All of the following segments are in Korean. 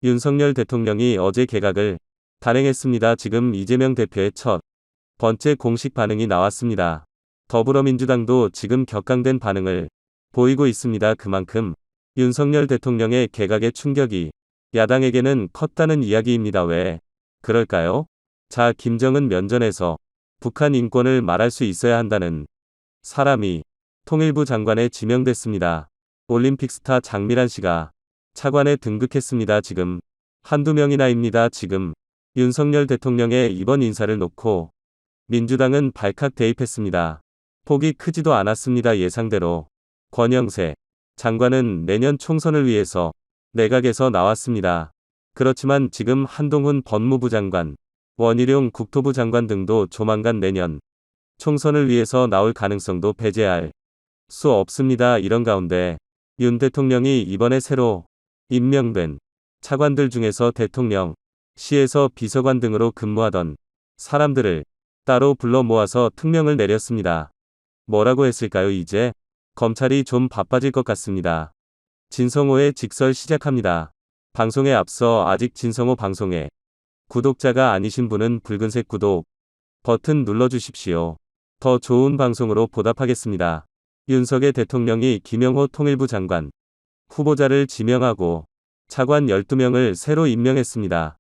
윤석열 대통령이 어제 개각을 단행했습니다. 지금 이재명 대표의 첫 번째 공식 반응이 나왔습니다. 더불어민주당도 지금 격앙된 반응을 보이고 있습니다. 그만큼 윤석열 대통령의 개각의 충격이 야당에게는 컸다는 이야기입니다. 왜 그럴까요? 자, 김정은 면전에서 북한 인권을 말할 수 있어야 한다는 사람이 통일부 장관에 지명됐습니다. 올림픽 스타 장미란 씨가 차관에 등극했습니다. 지금 한두 명이나입니다. 지금 윤석열 대통령의 이번 인사를 놓고 민주당은 발칵 대입했습니다. 폭이 크지도 않았습니다. 예상대로 권영세 장관은 내년 총선을 위해서 내각에서 나왔습니다. 그렇지만 지금 한동훈 법무부 장관, 원희룡 국토부 장관 등도 조만간 내년 총선을 위해서 나올 가능성도 배제할 수 없습니다. 이런 가운데 윤 대통령이 이번에 새로 임명된 차관들 중에서 대통령, 시에서 비서관 등으로 근무하던 사람들을 따로 불러 모아서 특명을 내렸습니다. 뭐라고 했을까요? 이제 검찰이 좀 바빠질 것 같습니다. 진성호의 직설 시작합니다. 방송에 앞서 아직 진성호 방송에 구독자가 아니신 분은 붉은색 구독 버튼 눌러주십시오. 더 좋은 방송으로 보답하겠습니다. 윤석열 대통령이 김영호 통일부 장관 후보자를 지명하고 차관 12명을 새로 임명했습니다.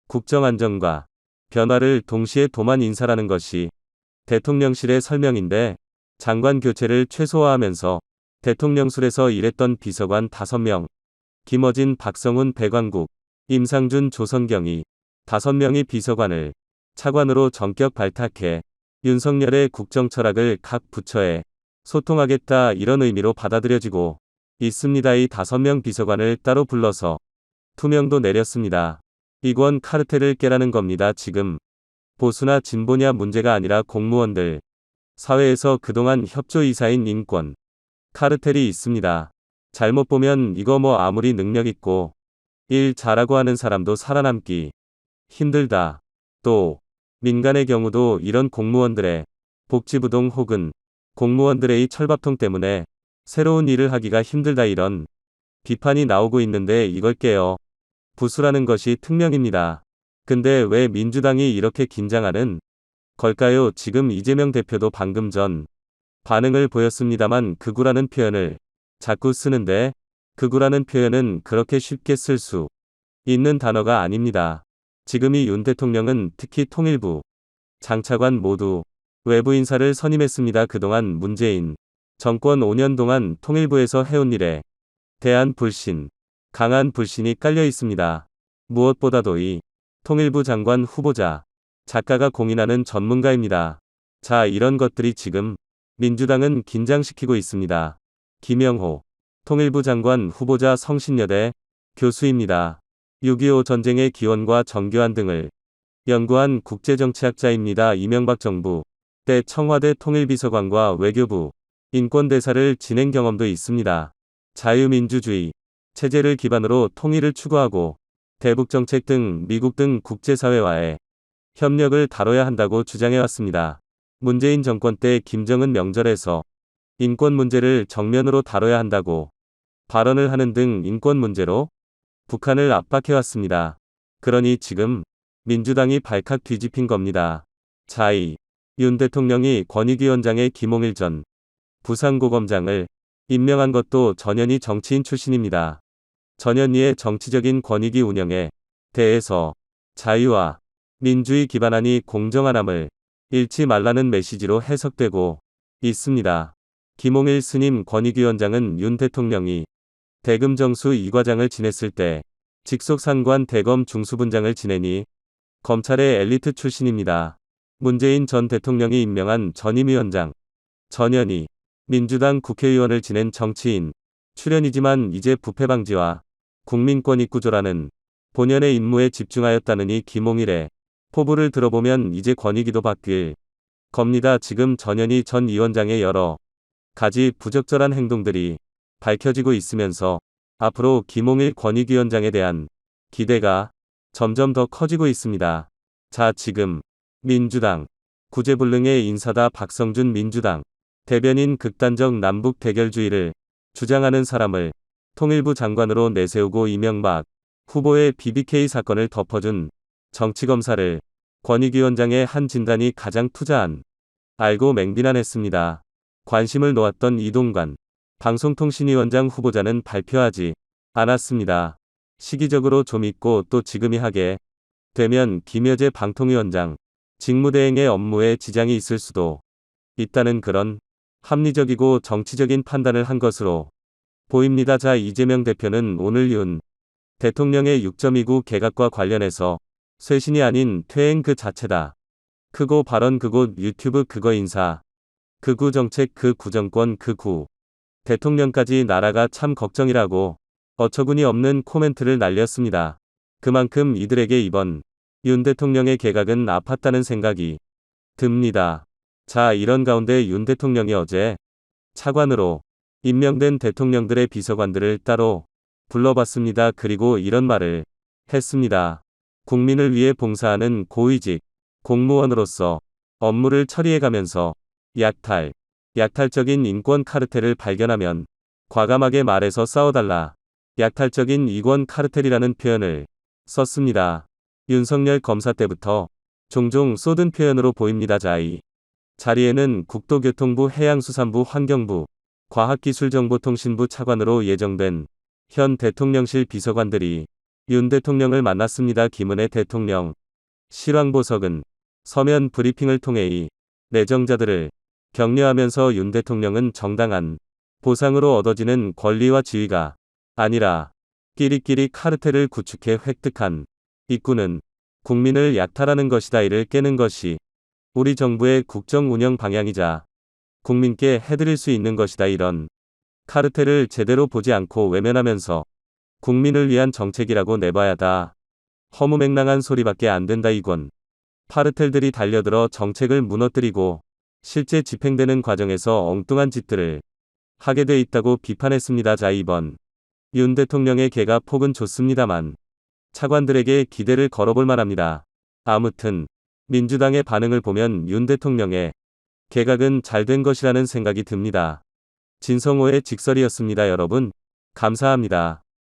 국정안정과 변화를 동시에 도만 인사라는 것이 대통령실의 설명인데 장관 교체를 최소화하면서 대통령실에서 일했던 비서관 5명, 김어진, 박성훈, 배광국, 임상준, 조선경이 5명이 비서관을 차관으로 전격 발탁해 윤석열의 국정 철학을 각 부처에 소통하겠다 이런 의미로 받아들여지고 있습니다. 이 5명 비서관을 따로 불러서 투명도 내렸습니다. 이권 카르텔을 깨라는 겁니다. 지금 보수나 진보냐 문제가 아니라 공무원들 사회에서 그동안 협조이사인 인권 카르텔이 있습니다. 잘못 보면 이거 뭐 아무리 능력 있고 일 잘하고 하는 사람도 살아남기 힘들다. 또 민간의 경우도 이런 공무원들의 복지부동 혹은 공무원들의 이 철밥통 때문에 새로운 일을 하기가 힘들다 이런 비판이 나오고 있는데 이걸 깨요. 부수라는 것이 특명입니다. 근데 왜 민주당이 이렇게 긴장하는 걸까요? 지금 이재명 대표도 방금 전 반응을 보였습니다만 극우라는 표현을 자꾸 쓰는데 극우라는 표현은 그렇게 쉽게 쓸 수 있는 단어가 아닙니다. 지금 이 윤 대통령은 특히 통일부 장차관 모두 외부 인사를 선임했습니다. 그동안 문재인 정권 5년 동안 통일부에서 해온 일에 대한 불신, 강한 불신이 깔려 있습니다. 무엇보다도 이 통일부 장관 후보자 작가가 공인하는 전문가입니다. 자, 이런 것들이 지금 민주당은 긴장시키고 있습니다. 김영호 통일부 장관 후보자 성신여대 교수입니다. 6.25 전쟁의 기원과 정교한 등을 연구한 국제정치학자입니다. 이명박 정부 때 청와대 통일비서관과 외교부 인권대사를 지낸 경험도 있습니다. 자유민주주의 체제를 기반으로 통일을 추구하고 대북정책 등 미국 등 국제사회와의 협력을 다뤄야 한다고 주장해왔습니다. 문재인 정권 때 김정은 명절에서 인권 문제를 정면으로 다뤄야 한다고 발언을 하는 등 인권 문제로 북한을 압박해왔습니다. 그러니 지금 민주당이 발칵 뒤집힌 겁니다. 자, 이 윤 대통령이 권익위원장의 김홍일 전 부산고검장을 임명한 것도 전현희 정치인 출신입니다. 전현희의 정치적인 권익위 운영에 대해서 자유와 민주의 기반안이 공정한함을 잃지 말라는 메시지로 해석되고 있습니다. 김홍일 스님 권익위원장은 윤 대통령이 대금정수 2과장을 지냈을 때 직속 상관 대검 중수분장을 지내니 검찰의 엘리트 출신입니다. 문재인 전 대통령이 임명한 전임위원장 전현희 민주당 국회의원을 지낸 정치인 출연이지만 이제 부패 방지와 국민권익 구조라는 본연의 임무에 집중하였다느니 김홍일의 포부를 들어보면 이제 권익위도 바뀔 겁니다. 지금 전현희 전 위원장의 여러 가지 부적절한 행동들이 밝혀지고 있으면서 앞으로 김홍일 권익위원장에 대한 기대가 점점 더 커지고 있습니다. 자, 지금 민주당 구제불능의 인사다. 박성준 민주당 대변인 극단적 남북 대결주의를 주장하는 사람을 통일부 장관으로 내세우고 이명박 후보의 BBK 사건을 덮어준 정치검사를 권익위원장의 한 진단이 가장 투자한 알고 맹비난했습니다. 관심을 놓았던 이동관 방송통신위원장 후보자는 발표하지 않았습니다. 시기적으로 좀 있고 또 지금이 하게 되면 김여재 방통위원장 직무대행의 업무에 지장이 있을 수도 있다는 그런 합리적이고 정치적인 판단을 한 것으로 보입니다. 자, 이재명 대표는 오늘 윤 대통령의 6.29 개각과 관련해서 쇄신이 아닌 퇴행 그 자체다. 크고 발언 그곳 유튜브 그거 인사 극우 정책 극우 정권 극우 대통령까지 나라가 참 걱정이라고 어처구니 없는 코멘트를 날렸습니다. 그만큼 이들에게 이번 윤 대통령의 개각은 아팠다는 생각이 듭니다. 자, 이런 가운데 윤 대통령이 어제 차관으로 임명된 대통령들의 비서관들을 따로 불러봤습니다. 그리고 이런 말을 했습니다. 국민을 위해 봉사하는 고위직 공무원으로서 업무를 처리해가면서 약탈적인 인권 카르텔을 발견하면 과감하게 말해서 싸워달라. 약탈적인 인권 카르텔이라는 표현을 썼습니다. 윤석열 검사 때부터 종종 쏟은 표현으로 보입니다. 이 자리에는 국토교통부 해양수산부 환경부 과학기술정보통신부 차관으로 예정된 현 대통령실 비서관들이 윤 대통령을 만났습니다. 김은혜 대통령 실황보석은 서면 브리핑을 통해 이 내정자들을 격려하면서 윤 대통령은 정당한 보상으로 얻어지는 권리와 지위가 아니라 끼리끼리 카르텔을 구축해 획득한 입구는 국민을 약탈하는 것이다. 이를 깨는 것이 우리 정부의 국정 운영 방향이자 국민께 해드릴 수 있는 것이다. 이런 카르텔을 제대로 보지 않고 외면하면서 국민을 위한 정책이라고 내봐야 다 허무맹랑한 소리밖에 안 된다. 이건 카르텔들이 달려들어 정책을 무너뜨리고 실제 집행되는 과정에서 엉뚱한 짓들을 하게 돼 있다고 비판했습니다. 자, 이번 윤 대통령의 개각 폭은 좋습니다만 차관들에게 기대를 걸어볼 만합니다. 아무튼 민주당의 반응을 보면 윤 대통령의 개각은 잘 된 것이라는 생각이 듭니다. 진성호의 직설이었습니다. 여러분, 감사합니다.